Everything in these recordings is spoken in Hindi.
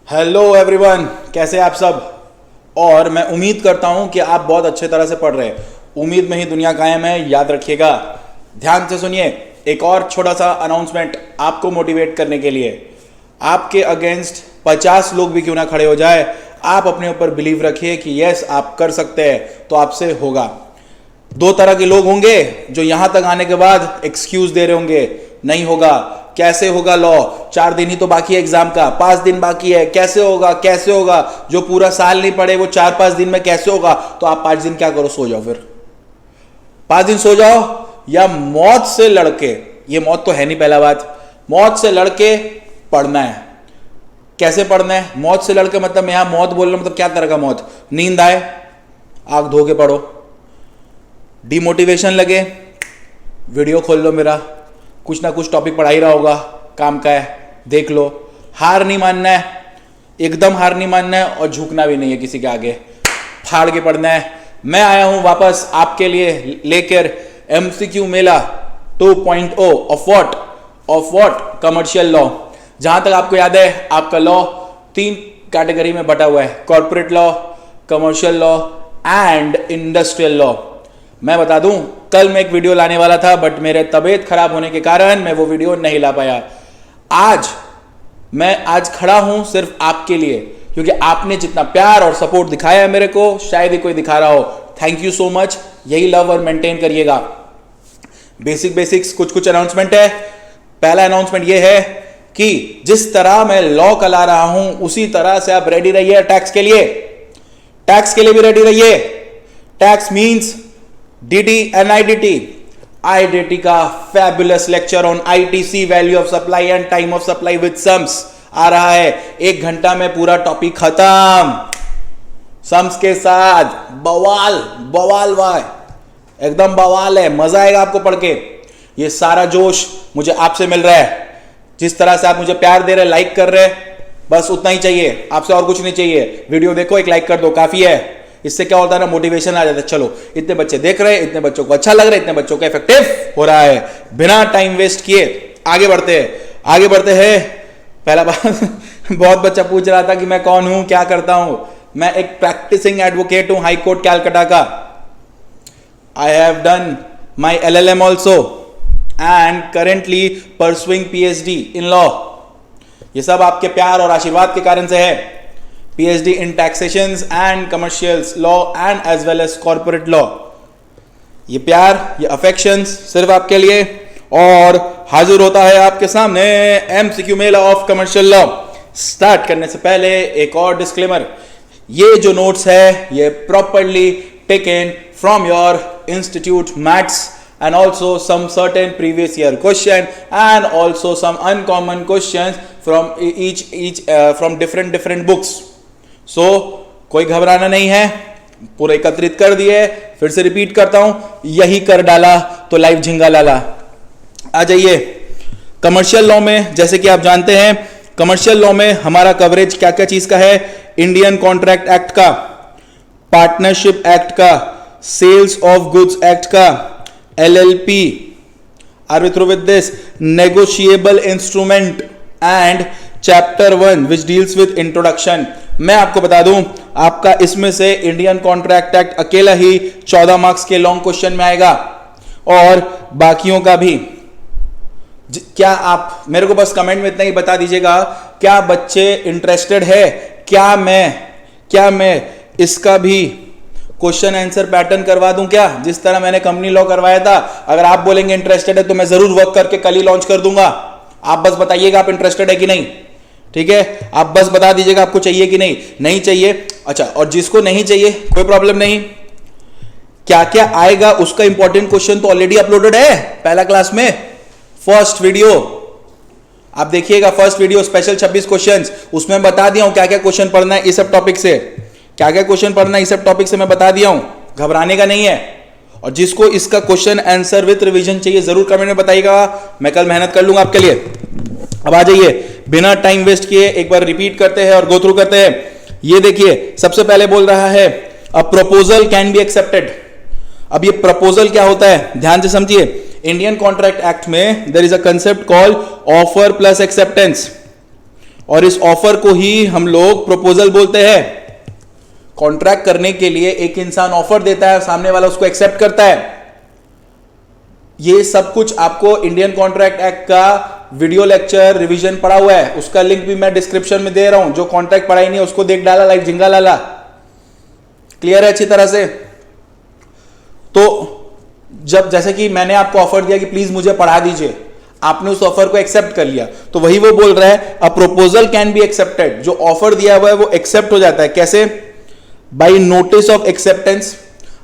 हेलो एवरीवन, कैसे आप सब। और मैं उम्मीद करता हूं कि आप बहुत अच्छे तरह से पढ़ रहे हैं। उम्मीद में ही दुनिया कायम है, याद रखिएगा। ध्यान से सुनिए, एक और छोटा सा अनाउंसमेंट आपको मोटिवेट करने के लिए। आपके अगेंस्ट 50 लोग भी क्यों ना खड़े हो जाए, आप अपने ऊपर बिलीव रखिए कि यस आप कर सकते हैं, तो आपसे होगा। दो तरह के लोग होंगे जो यहां तक आने के बाद एक्सक्यूज दे रहे होंगे, नहीं होगा, कैसे होगा लॉ, 4 दिन ही तो बाकी है एग्जाम का, 5 दिन बाकी है, कैसे होगा कैसे होगा। जो पूरा साल नहीं पढ़े वो 4-5 दिन में कैसे होगा। तो आप 5 दिन क्या करो, सो जाओ। फिर 5 दिन सो जाओ या मौत से लड़के, ये मौत तो है नहीं, पहला बात, मौत से लड़के पढ़ना है। कैसे पढ़ना है मौत से लड़के, मतलब यहां मौत बोल रहा हूं, मतलब क्या तरह का मौत। नींद आए आंख धो के पढ़ो, डिमोटिवेशन लगे वीडियो खोल लो मेरा, कुछ ना कुछ टॉपिक पढ़ा ही रहा होगा, काम का है, देख लो। हार नहीं मानना है, एकदम हार नहीं मानना है, और झुकना भी नहीं है किसी के आगे, फाड़ के पढ़ना है। मैं आया हूं वापस आपके लिए लेकर MCQ Mela 2.0 of what commercial law. जहां तक आपको याद है, आपका लॉ 3 कैटेगरी में बटा हुआ है, corporate law, commercial law and industrial law. मैं बता दूं, कल मैं एक वीडियो लाने वाला था, बट मेरे तबीयत खराब होने के कारण मैं वो वीडियो नहीं ला पाया। आज खड़ा हूं सिर्फ आपके लिए, क्योंकि आपने जितना प्यार और सपोर्ट दिखाया है मेरे को, शायद ही कोई दिखा रहा हो। थैंक यू सो मच, यही लव और मेंटेन करिएगा। बेसिक्स कुछ अनाउंसमेंट है। पहला अनाउंसमेंट ये है कि जिस तरह मैं लॉ का ला रहा हूं, उसी तरह से आप रेडी रहिए टैक्स के लिए। टैक्स के लिए भी रेडी रहिए। Tax means DD and IDT का fabulous lecture on ITC, value of supply and time of supply with sums आ रहा है। 1 घंटा में पूरा टॉपिक खत्म, सम्स के साथ। बवाल वाह, एकदम बवाल है, मजा आएगा आपको पढ़ के। ये सारा जोश मुझे आपसे मिल रहा है। जिस तरह से आप मुझे प्यार दे रहे, लाइक कर रहे, बस उतना ही चाहिए, आपसे और कुछ नहीं चाहिए। वीडियो देखो, एक लाइक कर दो, काफी है। इससे क्या होता है ना, मोटिवेशन आ जाता है। चलो, इतने बच्चे देख रहे हैं, इतने बच्चों को अच्छा लग रहा है, इतने बच्चों को इफेक्टिव हो रहा है। बिना टाइम वेस्ट किए आगे बढ़ते हैं। पहला बात बहुत बच्चा पूछ रहा था कि मैं कौन हूं, क्या करता हूं। मैं एक प्रैक्टिसिंग एडवोकेट हूं, हाई कोर्ट कैलकाटा का। I have done my LLM also and currently pursuing PhD in law. ये सब आपके प्यार और आशीर्वाद के कारण से है। PhD in taxations and commercials law and as well as corporate law। ये प्यार, ये अफेक्शंस सिर्फ आपके लिए। और हाजिर होता है आपके सामने MCQ Mela of commercial law. Start करने से पहले एक और डिस्क्लेमर, ये जो नोट्स है ये properly taken from your institute maths and also some certain previous year question and also some uncommon questions from from different books। सो कोई घबराना नहीं है, पूरा एकत्रित कर दिए। फिर से रिपीट करता हूं, यही कर डाला तो लाइव झिंगा लाला। आ जाइए कमर्शियल लॉ में। जैसे कि आप जानते हैं, कमर्शियल लॉ में हमारा कवरेज क्या क्या चीज का है। इंडियन कॉन्ट्रैक्ट एक्ट का, पार्टनरशिप एक्ट का, सेल्स ऑफ गुड्स एक्ट का, LLP, are we through with this, negotiable instrument and chapter 1 which deals with introduction. मैं आपको बता दूं, आपका इसमें से इंडियन कॉन्ट्रैक्ट एक्ट अकेला ही 14 मार्क्स के लॉन्ग क्वेश्चन में आएगा, और बाकियों का भी। क्या आप मेरे को बस कमेंट में इतना ही बता दीजिएगा, क्या बच्चे इंटरेस्टेड है, क्या मैं इसका भी क्वेश्चन आंसर पैटर्न करवा दूं क्या, जिस तरह मैंने कंपनी लॉ करवाया था। अगर आप बोलेंगे इंटरेस्टेड है तो मैं जरूर वर्क करके कल ही लॉन्च कर दूंगा। आप बस बताइएगा आप इंटरेस्टेड है कि नहीं, ठीक है। आप बस बता दीजिएगा आपको चाहिए कि नहीं चाहिए। अच्छा, और जिसको नहीं चाहिए कोई प्रॉब्लम नहीं, क्या क्या आएगा उसका इंपॉर्टेंट क्वेश्चन तो ऑलरेडी अपलोडेड है पहला क्लास में। फर्स्ट वीडियो आप देखिएगा, फर्स्ट वीडियो स्पेशल 26 क्वेश्चंस, उसमें बता दिया हूं क्या क्या क्वेश्चन पढ़ना है इस सब टॉपिक से, क्या क्या क्वेश्चन पढ़ना है इस सब टॉपिक से मैं बता दिया हूं, घबराने का नहीं है। और जिसको इसका क्वेश्चन आंसर विद रिवीजन चाहिए जरूर कमेंट में बताइएगा, मैं कल मेहनत कर लूंगा आपके लिए। अब आ जाइए, बिना टाइम वेस्ट किए एक बार रिपीट करते हैं और गो थ्रू करते हैं। ये देखिए, सबसे पहले बोल रहा है a proposal can be accepted. अब ये प्रपोजल क्या होता है, ध्यान से समझिए। इंडियन कॉन्ट्रैक्ट एक्ट में there is a concept called offer plus acceptance. और इस ऑफर को ही हम लोग प्रपोजल बोलते हैं। कॉन्ट्रैक्ट करने के लिए एक इंसान ऑफर देता है, सामने वाला उसको एक्सेप्ट करता है। ये सब कुछ आपको इंडियन कॉन्ट्रैक्ट एक्ट का वीडियो लेक्चर रिवीजन पड़ा हुआ है, उसका लिंक भी मैं डिस्क्रिप्शन में दे रहा हूं। जो कॉन्ट्रैक्ट पढ़ा ही नहीं है उसको देख डाला, लाइक जिंगा लाला। क्लियर है अच्छी तरह से? तो जब जैसे कि मैंने आपको ऑफर दिया कि प्लीज मुझे पढ़ा दीजिए, आपने उस ऑफर को एक्सेप्ट कर लिया, तो वही वो बोल रहा है a proposal can be accepted. जो ऑफर दिया हुआ है वो एक्सेप्ट हो जाता है। कैसे? By notice of acceptance.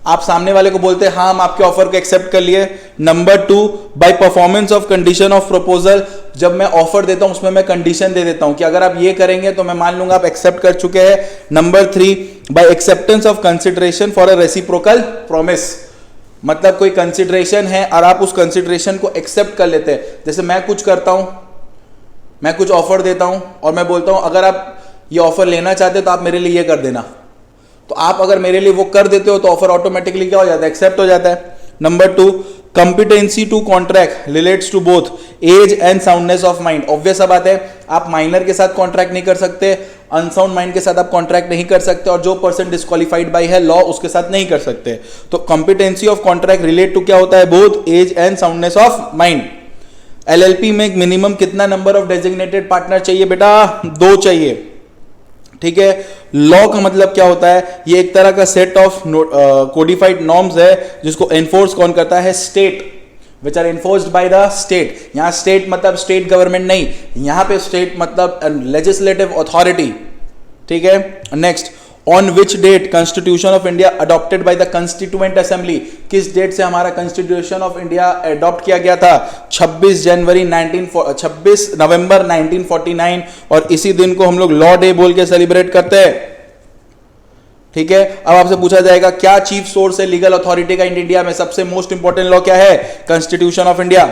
आप सामने वाले को बोलते हैं हाँ हम आपके ऑफर को एक्सेप्ट कर लिए। Number 2, by performance of condition of proposal. जब मैं ऑफर देता हूं उसमें मैं कंडीशन दे देता हूं कि अगर आप ये करेंगे तो मैं मान लूंगा आप एक्सेप्ट कर चुके हैं। Number 3, by acceptance of consideration for a reciprocal promise. मतलब कोई कंसिडरेशन है और आप उस कंसिडरेशन को एक्सेप्ट कर लेते हैं। जैसे मैं कुछ करता हूं, मैं कुछ ऑफर देता हूं और मैं बोलता हूं अगर आप ये ऑफर लेना चाहते तो आप मेरे लिए ये कर देना, तो आप अगर मेरे लिए वो कर देते हो तो ऑफर ऑटोमेटिकली क्या हो जाता है? एक्सेप्ट हो जाता है। Number 2, competency to contract relates to both age and soundness of mind. Obvious सा बात है, आप माइनर के साथ कॉन्ट्रैक्ट नहीं कर सकते, अनसाउंड माइंड के साथ आप कॉन्ट्रैक्ट नहीं कर सकते, और जो पर्सन डिस्क्वालिफाइड बाय है लॉ उसके साथ नहीं कर सकते। तो competency of contract relate to क्या होता है? Both age and soundness of mind. LLP में मिनिमम कितना नंबर ऑफ डेजिग्नेटेड पार्टनर चाहिए बेटा? 2 चाहिए। ठीक है। लॉ का मतलब क्या होता है? ये एक तरह का सेट ऑफ कोडिफाइड नॉर्म्स है जिसको एनफोर्स कौन करता है? State, which are enforced by the state. यहां स्टेट मतलब स्टेट गवर्नमेंट नहीं, यहां पे स्टेट मतलब लेजिस्लेटिव अथॉरिटी। ठीक है। Next, on which date constitution of India adopted by the constituent assembly. किस डेट से हमारा कॉन्स्टिट्यूशन ऑफ इंडिया अडॉप्ट किया गया था? 26 नवंबर 1949, और इसी दिन को हम लोग लॉ डे बोल के सेलिब्रेट करते हैं। ठीक है। अब आपसे पूछा जाएगा क्या चीफ सोर्स है लीगल अथॉरिटी का इंडिया में? सबसे मोस्ट इंपॉर्टेंट लॉ क्या है? Constitution of India.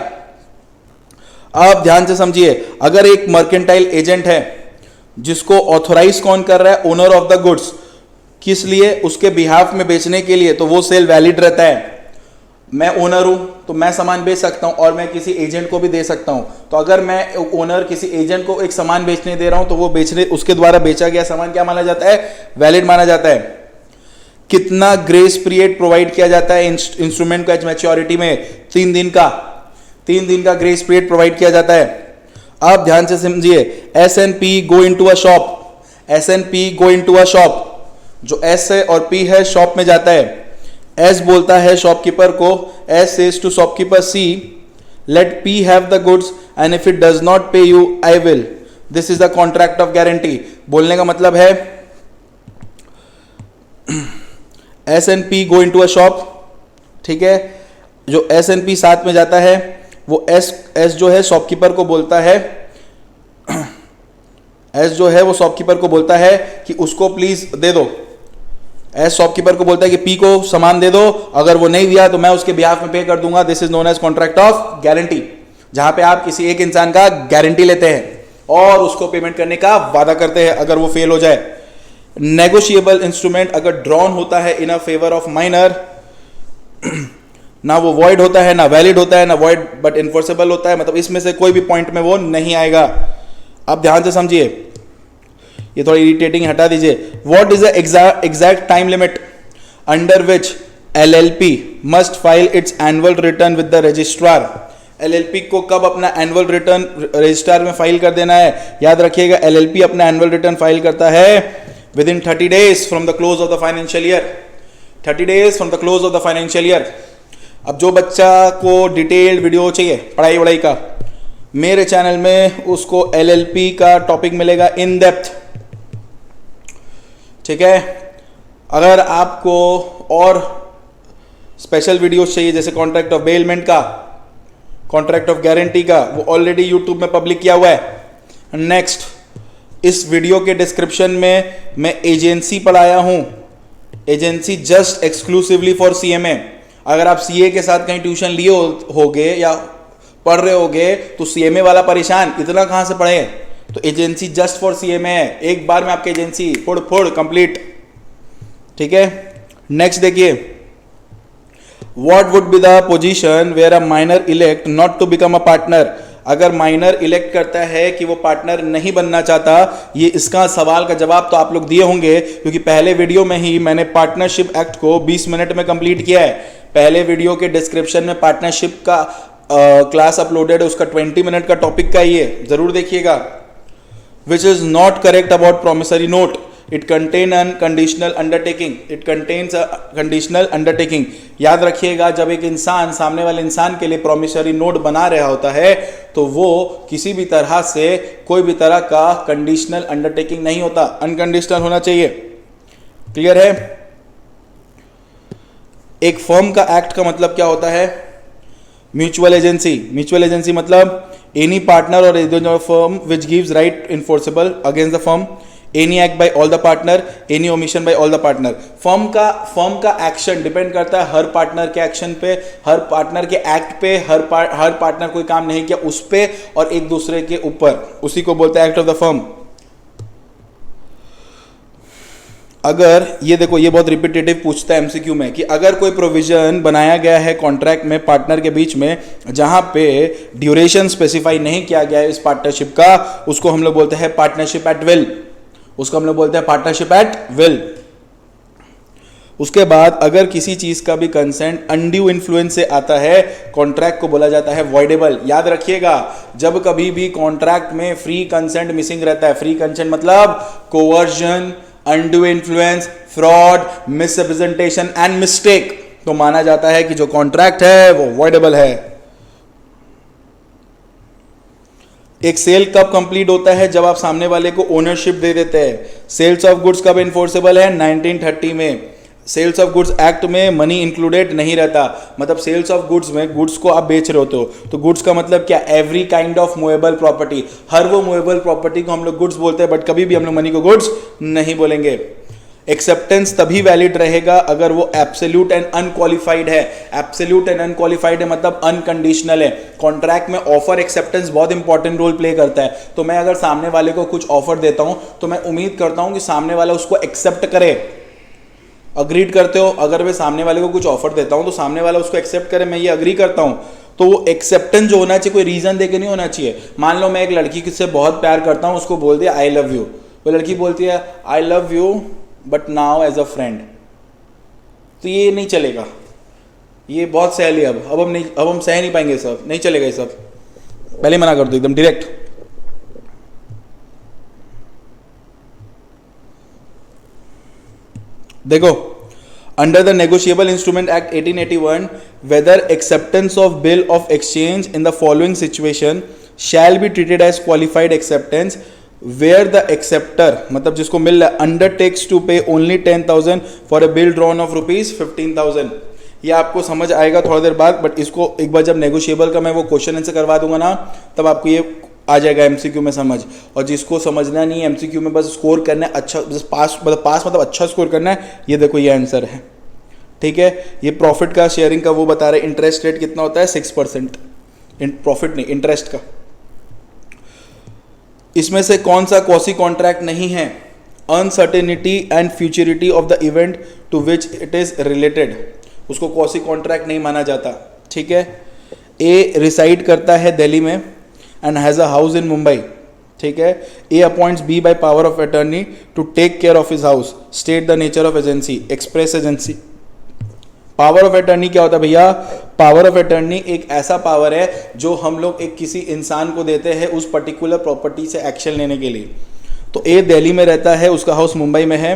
अब ध्यान से समझिए, अगर एक मर्केंटाइल एजेंट है जिसको ऑथोराइज कौन कर रहा है? Owner of the goods. किस लिए? उसके बिहाफ में बेचने के लिए, तो वो सेल वैलिड रहता है। मैं ओनर हूं तो मैं सामान बेच सकता हूं और मैं किसी एजेंट को भी दे सकता हूं। तो अगर मैं ओनर किसी एजेंट को एक सामान बेचने दे रहा हूं तो वो बेचने उसके द्वारा बेचा गया सामान क्या माना जाता है? वैलिड माना जाता है। कितना ग्रेस पीरियड प्रोवाइड किया जाता है इंस्ट्रूमेंट को मैच्योरिटी में? 3 दिन का। 3 दिन का ग्रेस पीरियड प्रोवाइड किया जाता है। अब ध्यान से समझिए, S-N-P go into a shop. S-N-P go into a shop. जो एस है और पी है शॉप में जाता है। एस बोलता है शॉपकीपर को, S says to shopkeeper see, let P have the goods and if it does not pay you I will, this is the contract of guarantee. बोलने का मतलब है S and P go into a shop. ठीक है। जो एस एंड पी साथ में जाता है वो एस जो है शॉपकीपर को बोलता है, एस जो है वो शॉपकीपर को बोलता है कि उसको प्लीज दे दो। एस शॉपकीपर को बोलता है कि पी को सामान दे दो, अगर वो नहीं दिया तो मैं उसके बिहाफ में पे कर दूंगा। This is known as contract of guarantee, जहां पे आप किसी एक इंसान का गारंटी लेते हैं और उसको पेमेंट करने का वादा करते हैं अगर वो फेल हो जाए। नेगोशिएबल इंस्ट्रूमेंट अगर ड्रॉन होता है इन अ फेवर ऑफ माइनर, ना वो वॉइड होता है ना वैलिड होता है, ना वॉइड बट इन्फोर्सेबल होता है, मतलब इसमें से कोई भी पॉइंट में वो नहीं आएगा। अब ध्यान से समझिए, ये थोड़ा इरिटेटिंग हटा दीजिए। What is the exact time limit under which LLP must file it's annual return with the registrar. LLP को कब अपना एनुअल रिटर्न रजिस्ट्रार में फाइल कर देना है? याद रखिएगा, एलएलपी अपना एनुअल रिटर्न फाइल करता है with in 30 days from the close of the financial year. 30 days from the close of the financial year. अब जो बच्चा को डिटेल्ड वीडियो चाहिए पढ़ाई वढ़ाई का, मेरे चैनल में उसको एलएलपी का टॉपिक मिलेगा इन डेप्थ। ठीक है। अगर आपको और स्पेशल वीडियोस चाहिए जैसे कॉन्ट्रैक्ट ऑफ बेलमेंट का, कॉन्ट्रैक्ट ऑफ गारंटी का, वो ऑलरेडी यूट्यूब में पब्लिक किया हुआ है। नेक्स्ट, इस वीडियो के डिस्क्रिप्शन में मैं एजेंसी पढ़ाया हूं, agency just exclusively for CMA. अगर आप सीए के साथ कहीं ट्यूशन लिए होगे या पढ़ रहे होगे तो सीएमए वाला परेशान, इतना कहां से पढ़े? तो एजेंसी जस्ट फॉर सीएमए है, एक बार में आपकी एजेंसी फोड़ फोड़ कंप्लीट। ठीक है। नेक्स्ट देखिए, what would be the position where a minor elect not to become a partner. अगर माइनर इलेक्ट करता है कि वो पार्टनर नहीं बनना चाहता, ये इसका सवाल का जवाब तो आप लोग दिए होंगे, क्योंकि पहले वीडियो में ही मैंने पार्टनरशिप एक्ट को 20 मिनट में कंप्लीट किया है। पहले वीडियो के डिस्क्रिप्शन में पार्टनरशिप का क्लास अपलोडेड है, उसका 20 मिनट का टॉपिक का ही है, जरूर देखिएगा। Which is not correct about promissory note, it contain unconditional undertaking, it contains a conditional undertaking. याद रखिएगा, जब एक इंसान सामने वाले इंसान के लिए प्रोमिसरी नोट बना रहा होता है तो वो किसी भी तरह से कोई भी तरह का कंडीशनल अंडरटेकिंग नहीं होता, अनकंडीशनल होना चाहिए। क्लियर है? एक फर्म का एक्ट का मतलब क्या होता है? Mutual agency. म्यूचुअल एजेंसी मतलब एनी पार्टनर और firm which gives right enforceable against the firm, any act by all the partner, any omission by all the partner. Firm का एक्शन डिपेंड करता है हर पार्टनर के एक्शन पे, हर पार्टनर के एक्ट पे, हर पार्टनर कोई काम नहीं किया उस पे और एक दूसरे के ऊपर, उसी को बोलते हैं एक्ट ऑफ द फर्म। अगर ये देखो, ये बहुत रिपीटेटिव पूछता है एमसीक्यू में कि अगर कोई प्रोविजन बनाया गया है कॉन्ट्रैक्ट में पार्टनर के बीच में जहां पे ड्यूरेशन स्पेसिफाई नहीं किया गया है इस पार्टनरशिप का, उसको हम लोग बोलते हैं पार्टनरशिप एट विल, उसको हम लोग बोलते हैं पार्टनरशिप एट विल। उसके बाद अगर किसी चीज का भी कंसेंट अनड्यू इन्फ्लुएंस से आता है, कॉन्ट्रैक्ट को बोला जाता है वॉइडेबल। याद रखिएगा, जब कभी भी कॉन्ट्रैक्ट में फ्री कंसेंट मिसिंग रहता है, फ्री कंसेंट मतलब coercion, undue influence, fraud, misrepresentation and mistake, तो माना जाता है कि जो कॉन्ट्रैक्ट है वो वॉइडेबल है। एक सेल कब कंप्लीट होता है? जब आप सामने वाले को ओनरशिप दे देते हैं। सेल्स ऑफ गुड्स कब इन्फोर्सेबल है? 1930 में। सेल्स ऑफ गुड्स एक्ट में मनी इंक्लूडेड नहीं रहता, मतलब सेल्स ऑफ गुड्स में गुड्स को आप बेच रहे होते हो तो गुड्स का मतलब क्या? Every kind of movable property, हर वो मूवेबल प्रॉपर्टी को हम लोग गुड्स बोलते हैं, बट कभी भी हम लोग मनी को गुड्स नहीं बोलेंगे। एक्सेप्टेंस तभी वैलिड रहेगा अगर वो एब्सोल्यूट एंड अनक्वालिफाइड है। एब्सोल्यूट एंड अनक्वालिफाइड है मतलब अनकंडीशनल है। कॉन्ट्रैक्ट में ऑफर एक्सेप्टेंस बहुत इंपॉर्टेंट रोल प्ले करता है। तो मैं अगर सामने वाले को कुछ ऑफर देता हूं तो मैं उम्मीद करता हूं कि सामने वाला उसको एक्सेप्ट करे। अग्रीड करते हो? अगर मैं सामने वाले को कुछ ऑफर देता हूं तो सामने वाला उसको एक्सेप्ट करे, मैं ये अग्री करता हूं, तो वो एक्सेप्टेंस जो होना चाहिए कोई रीजन देके नहीं होना चाहिए। मान लो मैं एक लड़की से बहुत प्यार करता हूं, उसको बोल दिया आई लव यू, वो लड़की बोलती है I love you but now as a friend, तो ये नहीं चलेगा, ये बहुत सह लिया, अब हम सह नहीं पाएंगे, सब नहीं चलेगा, ये सब पहले मना कर दो एकदम डायरेक्ट। देखो, under the negotiable instrument act 1881 whether acceptance of bill of exchange in the following situation shall be treated as qualified acceptance where the acceptor, मतलब जिसको मिल रहा है, undertakes to pay only 10,000 for a bill drawn of ₹15,000। ये आपको समझ आएगा थोड़ा देर बाद, बट इसको एक बार जब नेगोशिएबल का मैं वो क्वेश्चन आंसर करवा दूंगा ना, तब आपको ये आ जाएगा एमसीक्यू में समझ। और जिसको समझना नहीं है एमसीक्यू में, बस स्कोर करना है अच्छा, बस पास मतलब अच्छा स्कोर करना है, ये देखो ये आंसर है, ठीक है। ये प्रॉफिट का शेयरिंग का वो बता रहे, इंटरेस्ट रेट कितना होता है? 6%। प्रॉफिट नहीं, इंटरेस्ट का। इसमें से कौन सा क्वॉसी कॉन्ट्रैक्ट नहीं है? Uncertainty and futurity of the event to which it is related, उसको क्वॉसी कॉन्ट्रैक्ट नहीं माना जाता, ठीक है। ए रिसाइड करता है दिल्ली में and has a house in Mumbai, ठीक है। A appoints B by power of attorney to take care of his house, state the nature of agency, express agency. Power of attorney क्या होता है भैया? पावर ऑफ अटर्नी एक ऐसा पावर है जो हम लोग एक किसी इंसान को देते हैं उस पर्टिकुलर प्रॉपर्टी से एक्शन लेने के लिए। तो ए दिल्ली में रहता है, उसका हाउस मुंबई में है,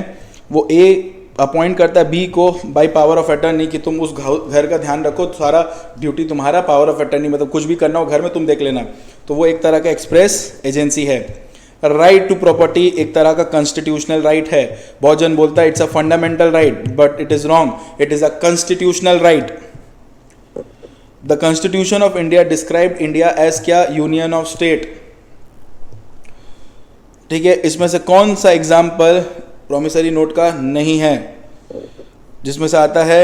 वो ए अपॉइंट करता है बी को बाय पावर ऑफ अटर्नी कि तुम उस घर का ध्यान रखो, सारा ड्यूटी तुम्हारा, पावर ऑफ अटर्नी मतलब कुछ भी करना हो घर में तुम देख लेना। तो वो एक तरह का एक्सप्रेस एजेंसी है। राइट टू प्रॉपर्टी एक तरह का कॉन्स्टिट्यूशनल राइट है। बहुत जन बोलता है it's a fundamental right, but it is wrong, it is a constitutional right. The constitution of India describe India as क्या? यूनियन ऑफ स्टेट, ठीक है। इसमें से कौन सा एग्जाम्पल प्रोमिसरी नोट का नहीं है? जिसमें से आता है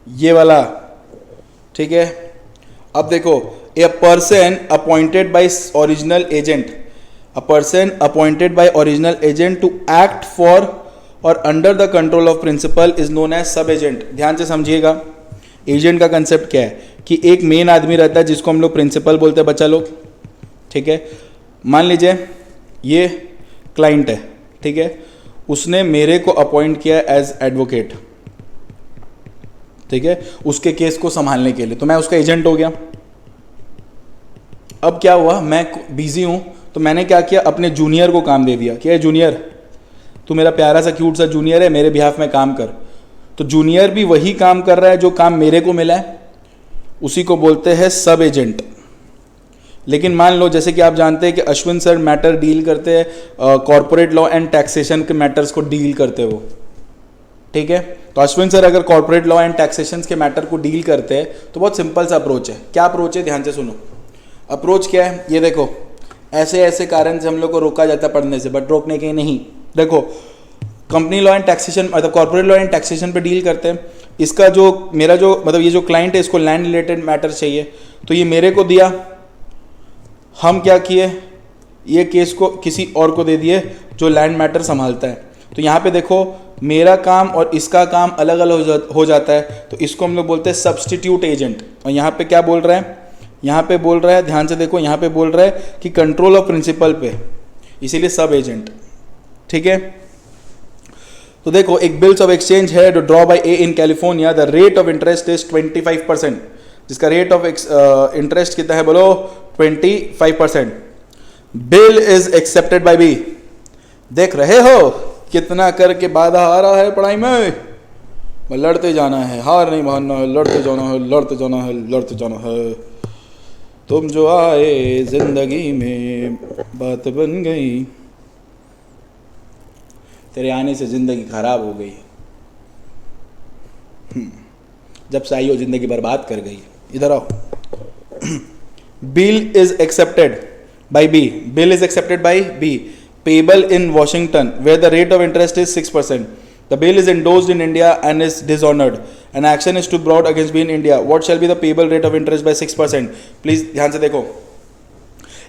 ये वाला, ठीक है। अब देखो, a person appointed by original agent, a person appointed by original agent to act for or under the control of principal is known as सब एजेंट। ध्यान से समझिएगा, एजेंट का कंसेप्ट क्या है कि एक मेन आदमी रहता है जिसको हम लोग प्रिंसिपल बोलते हैं बच्चा लोग, ठीक है, मान लीजिए ये क्लाइंट है, ठीक है, उसने मेरे को अपॉइंट किया एज एडवोकेट, ठीक है, उसके केस को संभालने के लिए, तो मैं उसका एजेंट हो गया। अब क्या हुआ, मैं बिजी हूं, तो मैंने क्या किया, अपने जूनियर को काम दे दिया कि ये जूनियर, तू मेरा प्यारा सा क्यूट सा जूनियर है, मेरे बिहाफ में काम कर। तो जूनियर भी वही काम कर रहा है जो काम मेरे को मिला है, उसी को बोलते हैं सब एजेंट। लेकिन मान लो जैसे कि आप जानते हैं कि अश्विन सर मैटर डील करते हैं कॉर्पोरेट लॉ एंड टैक्सेशन के मैटर्स को डील करते हैं वो, ठीक है। तो अश्विन सर अगर कॉर्पोरेट लॉ एंड टैक्सेशन के मैटर को डील करते हैं तो बहुत सिंपल सा अप्रोच है। क्या अप्रोच है, ध्यान से सुनो। अप्रोच क्या है, ये देखो, ऐसे ऐसे कारण से हम लोग को रोका जाता है पढ़ने से, बट रोकने के नहीं। देखो, कंपनी लॉ एंड टैक्सेशन मतलब कॉर्पोरेट लॉ एंड टैक्सेशन पे डील करते हैं। इसका जो मेरा जो मतलब ये जो क्लाइंट है, इसको लैंड रिलेटेड मैटर चाहिए, तो ये मेरे को दिया, हम क्या किए, ये केस को किसी और को दे दिए जो लैंड मैटर संभालता है। तो यहाँ पे देखो, मेरा काम और इसका काम अलग अलग हो जाता है, तो इसको हम लोग बोलते हैं सब्सटीट्यूट एजेंट। और यहाँ पे क्या बोल रहा है, यहाँ पे बोल रहा है, ध्यान से देखो, यहाँ पे बोल रहा है कि कंट्रोल ऑफ प्रिंसिपल पे, इसीलिए सब एजेंट, ठीक है। तो देखो, एक बिल्स ऑफ एक्सचेंज है जो draw by A in California, the rate of interest is 25%, जिसका रेट ऑफ इंटरेस्ट कितना है बोलो, 25%। Bill is accepted by B. देख रहे हो कितना करके बाधा आ रहा है पढ़ाई में, लड़ते जाना है, हार नहीं मानना है, लड़ते जाना है, लड़ते जाना है, लड़ते जाना है। तुम जो आए जिंदगी में बात बन गई, तेरे आने से जिंदगी खराब हो गई, जब से आई हो जिंदगी बर्बाद कर गई। इधर आओ। Bill is accepted by B, bill is accepted by B, payable in Washington where the rate of interest is 6%. The bill is endorsed in India and is dishonored. An action is to brought against B in India. What shall be the payable rate of interest by 6%? Please ध्यान से देखो,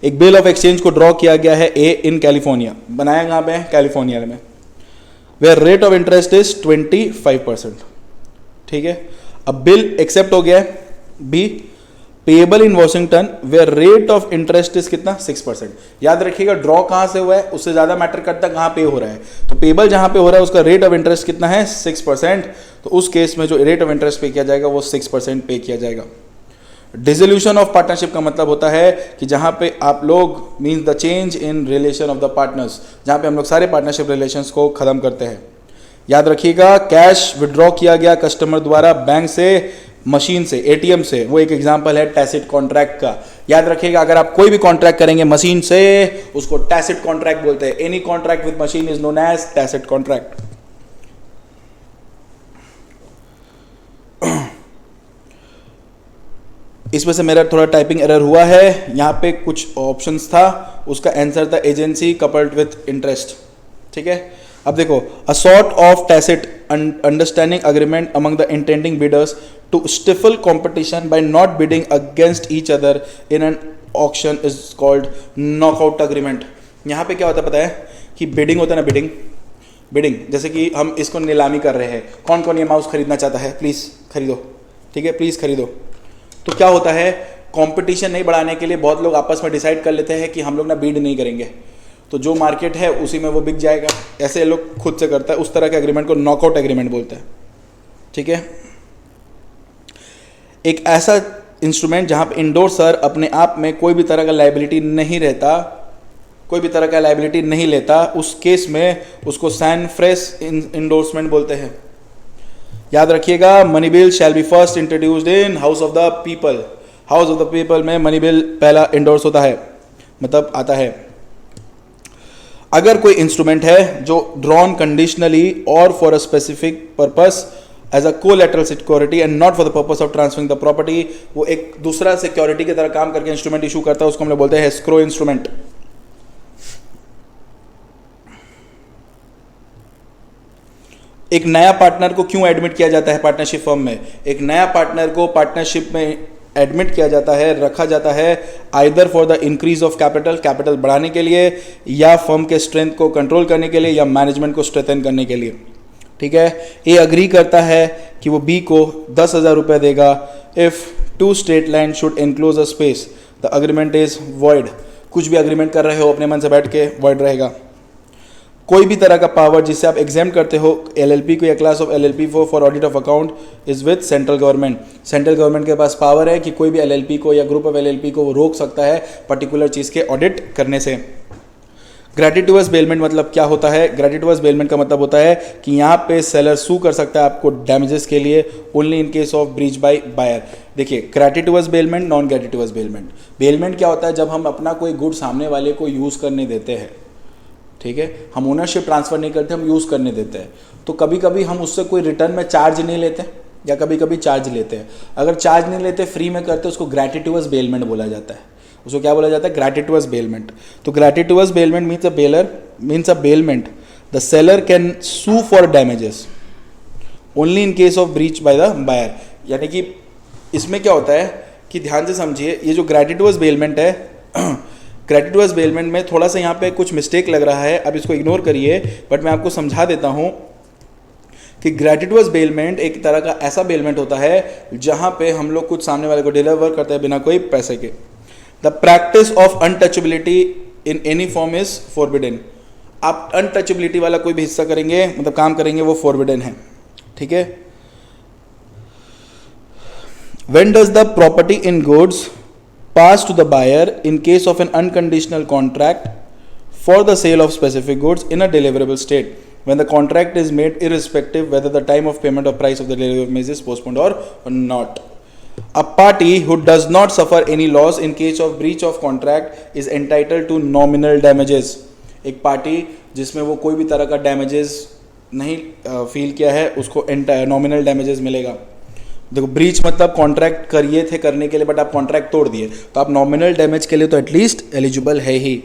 एक बिल ऑफ एक्सचेंज को ड्रॉ किया गया है ए इन कैलिफोर्निया, बनाया कहाँ पे है, कैलिफोर्निया में, where rate of interest is 25%, ठीक है। अब बिल एक्सेप्ट हो गया है, B payable in Washington where rate of interest is कितना, 6%। याद रखिएगा, ड्रॉ कहां से हुआ है उससे ज्यादा मैटर करता है कहां पे हो रहा है। तो पेबल जहां पे हो रहा है उसका रेट ऑफ इंटरेस्ट कितना है, 6%। तो उस केस में जो रेट ऑफ इंटरेस्ट पे किया जाएगा वो 6% पे किया जाएगा। डिसोल्यूशन ऑफ पार्टनरशिप का मतलब होता है कि जहां पे आप लोग means the change in relation of the partners, जहां पे हम लोग सारे पार्टनरशिप रिलेशंस को खत्म करते हैं। याद रखिएगा, कैश विड्रॉ किया गया कस्टमर द्वारा बैंक से, मशीन से, एटीएम से, वो एक एग्जांपल है टैसिट कॉन्ट्रैक्ट का। याद रखिएगा, अगर आप कोई भी कॉन्ट्रैक्ट करेंगे मशीन से, उसको टैसिट कॉन्ट्रैक्ट बोलते हैं। Any contract with machine is known as tacit contract. इसमें से मेरा थोड़ा टाइपिंग एरर हुआ है, यहां पे कुछ ऑप्शंस था, उसका आंसर था एजेंसी कपल्ड विथ इंटरेस्ट, ठीक है। अब देखो, a sort of tacit understanding agreement among the intending bidders to stifle competition by not bidding against each other in an auction is called knockout agreement. यहाँ पे क्या होता है पता है, कि बिडिंग होता है ना, बिडिंग जैसे कि हम इसको नीलामी कर रहे हैं, कौन कौन ये माउस खरीदना चाहता है, प्लीज़ खरीदो, ठीक है, प्लीज़ खरीदो। तो क्या होता है, कंपटीशन नहीं बढ़ाने के लिए बहुत लोग आपस में डिसाइड कर लेते हैं कि हम लोग ना बीड नहीं करेंगे, तो जो मार्केट है उसी में वो बिक जाएगा, ऐसे लोग खुद से करता है। उस तरह के एग्रीमेंट को नॉकआउट एग्रीमेंट बोलते हैं, ठीक है। एक ऐसा इंस्ट्रूमेंट जहां पे इंडोर्सर अपने आप में कोई भी तरह का लायबिलिटी नहीं रहता, कोई भी तरह का लायबिलिटी नहीं लेता, उस केस में उसको सैनफ्रेस इंडोर्समेंट बोलते हैं। याद रखिएगा, money bill shall be first introduced in house of the people. House of the people में मनी बिल पहला इंडोर्स होता है, मतलब आता है। अगर कोई इंस्ट्रूमेंट है जो ड्रॉन कंडीशनली और for a specific purpose as a collateral security and not for the purpose of transferring the property, वो एक दूसरा सिक्योरिटी की तरह काम करके इंस्ट्रूमेंट इशू करता है, उसको हम लोग बोलते हैं एस्क्रो इंस्ट्रूमेंट। एक नया पार्टनर को क्यों एडमिट किया जाता है पार्टनरशिप फर्म में? एक नया पार्टनर को पार्टनरशिप में एडमिट किया जाता है, रखा जाता है, either for the increase of capital बढ़ाने के लिए, या फर्म के स्ट्रेंथ को कंट्रोल करने के लिए, या मैनेजमेंट को स्ट्रेंथन करने के लिए, ठीक है। ए अग्री करता है कि वो बी को 10,000 रुपये देगा if two straight line should enclose a space, the agreement is void. कुछ भी अग्रीमेंट कर रहे हो अपने मन से बैठ के, वर्ड रहेगा। कोई भी तरह का पावर जिससे आप एग्जाम करते हो एलएलपी को या class of LLP for audit of account is with central government. Central government के पास पावर है कि कोई भी एलएलपी को या ग्रुप ऑफ एलएलपी को वो रोक सकता है पर्टिकुलर चीज़ के ऑडिट करने से। ग्रेटिटुअस बेलमेंट मतलब क्या होता है? ग्रेटिटुअस बेलमेंट का मतलब होता है कि यहाँ पे सेलर सू कर सकता है आपको डैमेजेस के लिए only in case of breach by buyer. देखिए gratuitous bailment, non gratuitous bailment. Bailment क्या होता है? जब हम अपना कोई गुड सामने वाले को यूज़ करने देते हैं, ठीक है, हम ओनरशिप ट्रांसफ़र नहीं करते, हम यूज़ करने देते हैं, तो कभी कभी हम उससे कोई रिटर्न में चार्ज नहीं लेते या कभी कभी चार्ज लेते हैं। अगर चार्ज नहीं लेते, फ्री में करते, उसको ग्रेटिटुअस बेलमेंट बोला जाता है। उसको क्या बोला जाता है? Gratuitous bailment. तो gratuitous bailment means a bailment the seller can sue for damages only in case of breach by the buyer. यानी कि इसमें क्या होता है कि ध्यान से समझिए, ये जो ग्रेटिटुअस बेलमेंट है, ग्रेटिटुअस बेलमेंट में थोड़ा सा यहाँ पे कुछ मिस्टेक लग रहा है, अब इसको इग्नोर करिए, बट मैं आपको समझा देता हूँ कि ग्रेटिटुअस बेलमेंट एक तरह का ऐसा बेलमेंट होता है जहाँ पे हम लोग कुछ सामने वाले को डिलीवर करते हैं बिना कोई पैसे के। The practice of untouchability in any form is forbidden. आप अनटचेबिलिटी वाला कोई भी हिस्सा करेंगे, मतलब काम करेंगे, वो फॉरबिडन है, ठीक है। When does the property in goods pass to the buyer in case of an unconditional contract for the sale of specific goods in a deliverable state, when the contract is made irrespective whether the time of payment of price of the deliverable is postponed or not? A party who does not suffer any loss in case of breach of contract is entitled to nominal damages. एक पार्टी जिसमें वो कोई भी तरह का डैमेजेस नहीं फील किया है, उसको नॉमिनल डैमेजेस मिलेगा। देखो ब्रीच मतलब कॉन्ट्रैक्ट करिए थे करने के लिए, बट आप कॉन्ट्रैक्ट तोड़ दिए, तो आप नॉमिनल डैमेज के लिए तो एटलीस्ट एलिजिबल है ही।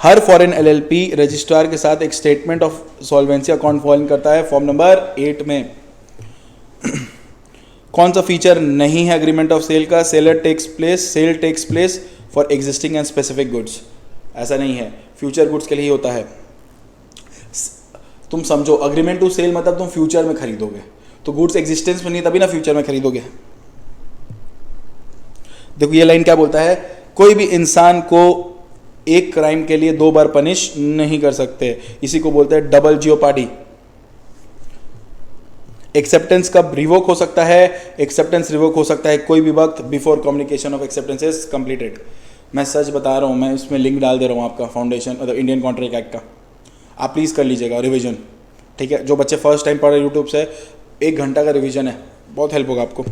हर फॉरेन एलएलपी रजिस्ट्रार के साथ एक statement of solvency account file करता है फॉर्म नंबर 8 में। कौन सा फीचर नहीं है एग्रीमेंट ऑफ सेल का? Sale tax place for existing and specific goods. ऐसा नहीं है, फ्यूचर गुड्स के लिए ही होता है। तुम समझो अग्रीमेंट टू सेल मतलब तुम फ्यूचर में खरीदोगे, तो गुड्स एग्जिस्टेंस में नहीं तभी ना फ्यूचर में खरीदोगे। देखो ये लाइन क्या बोलता है, कोई भी इंसान को एक क्राइम के लिए 2 बार पनिश नहीं कर सकते, इसी को बोलते हैं डबल जियोपार्डी। एक्सेप्टेंस कब रिवोक हो सकता है? एक्सेप्टेंस रिवोक हो सकता है कोई भी वक्त before communication of acceptance is completed. मैं सच बता रहा हूं, मैं इसमें लिंक डाल दे रहा हूं आपका फाउंडेशन मतलब इंडियन कॉन्ट्रैक्ट एक्ट का, आप प्लीज़ कर लीजिएगा रिवीजन, ठीक है। जो बच्चे फर्स्ट टाइम पढ़ रहे यूट्यूब से, 1 घंटा का रिवीजन है, बहुत हेल्प होगा आपको।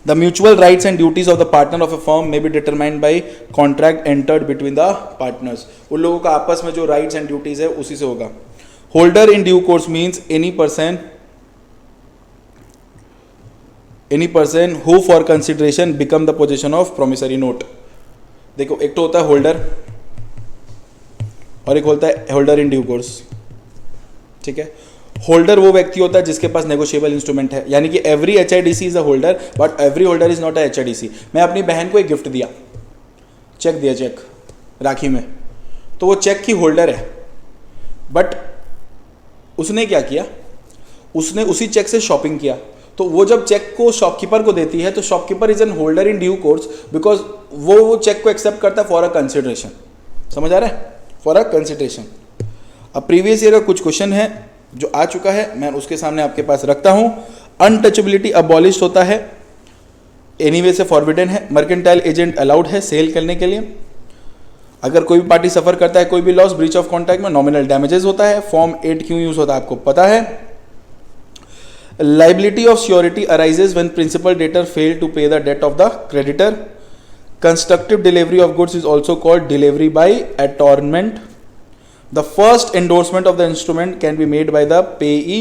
The mutual rights and duties of the partner of A firm may be determined by contract entered between the partners. उन लोगों का आपस में जो राइट्स एंड ड्यूटीज है उसी से होगा। Holder in due course means any person who for consideration become the position of promissory note. देखो एक तो होता है होल्डर और एक होता है होल्डर इन ड्यू कोर्स, ठीक है। होल्डर वो व्यक्ति होता है जिसके पास नेगोशिएबल इंस्ट्रूमेंट है, यानी कि every HIDC is a holder but every holder is not a HIDC। मैं अपनी बहन को एक गिफ्ट दिया, चेक दिया, चेक राखी में, तो वो चेक की होल्डर है, बट उसने क्या किया, उसने उसी चेक से शॉपिंग किया, तो वो जब चेक को शॉपकीपर को देती है तो shopkeeper is an holder in due course because वो चेक को एक्सेप्ट करता है फॉर अ कंसिडरेशन। समझ आ रहा है? For a consideration. अब प्रीवियस ईयर का कुछ क्वेश्चन है जो आ चुका है, मैं उसके सामने आपके पास रखता हूं। अनटचेबिलिटी अबॉलिश होता है, एनीवे से फॉरबिडन है। मर्केंटाइल एजेंट अलाउड है सेल करने के लिए। अगर कोई भी पार्टी सफर करता है कोई भी लॉस ब्रीच ऑफ कॉन्ट्रैक्ट में, नॉमिनल डैमेजेस होता है। फॉर्म 8 क्यों यूज होता है आपको पता है। Liability of surety arises when principal debtor fail to pay the debt of the creditor. Constructive delivery of goods is also called delivery by attornment. The first endorsement of the instrument can be made by the payee.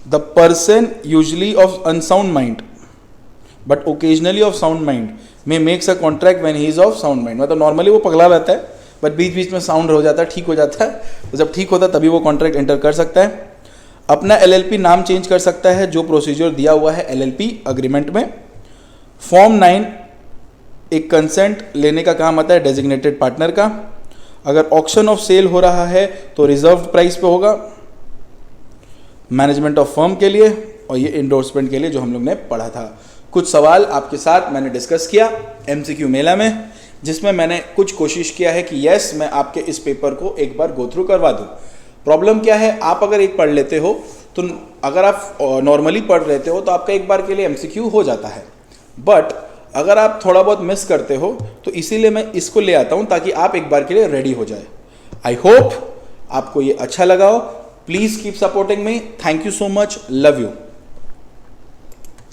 The person usually of unsound mind but occasionally of sound mind may makes a contract when he is of sound mind. मतलब नॉर्मली वो पगला रहता है बट बीच बीच में साउंड हो जाता है, ठीक हो जाता है, तो जब ठीक होता है तभी वो कॉन्ट्रैक्ट एंटर कर सकता है। अपना LLP नाम चेंज कर सकता है जो प्रोसीजर दिया हुआ है LLP अग्रीमेंट में। फॉर्म 9 एक कंसेंट लेने का काम आता है डेजिग्नेटेड पार्टनर का। अगर ऑक्शन ऑफ सेल हो रहा है तो रिजर्व प्राइस पे होगा मैनेजमेंट ऑफ फर्म के लिए, और ये इंडोर्समेंट के लिए जो हम लोग ने पढ़ा था। कुछ सवाल आपके साथ मैंने डिस्कस किया MCQ मेला में। जिसमें मैंने कुछ कोशिश किया है कि यस मैं आपके इस पेपर को एक बार गो थ्रू करवा दूँ। प्रॉब्लम क्या है, आप अगर एक पढ़ लेते हो तो अगर आप नॉर्मली पढ़ लेते हो तो आपका एक बार के लिए MCQ हो जाता है, बट अगर आप थोड़ा बहुत मिस करते हो तो इसीलिए मैं इसको ले आता हूँ ताकि आप एक बार के लिए रेडी हो जाए। आई होप आपको ये अच्छा लगा हो। Please keep supporting me. Thank you so much. Love you.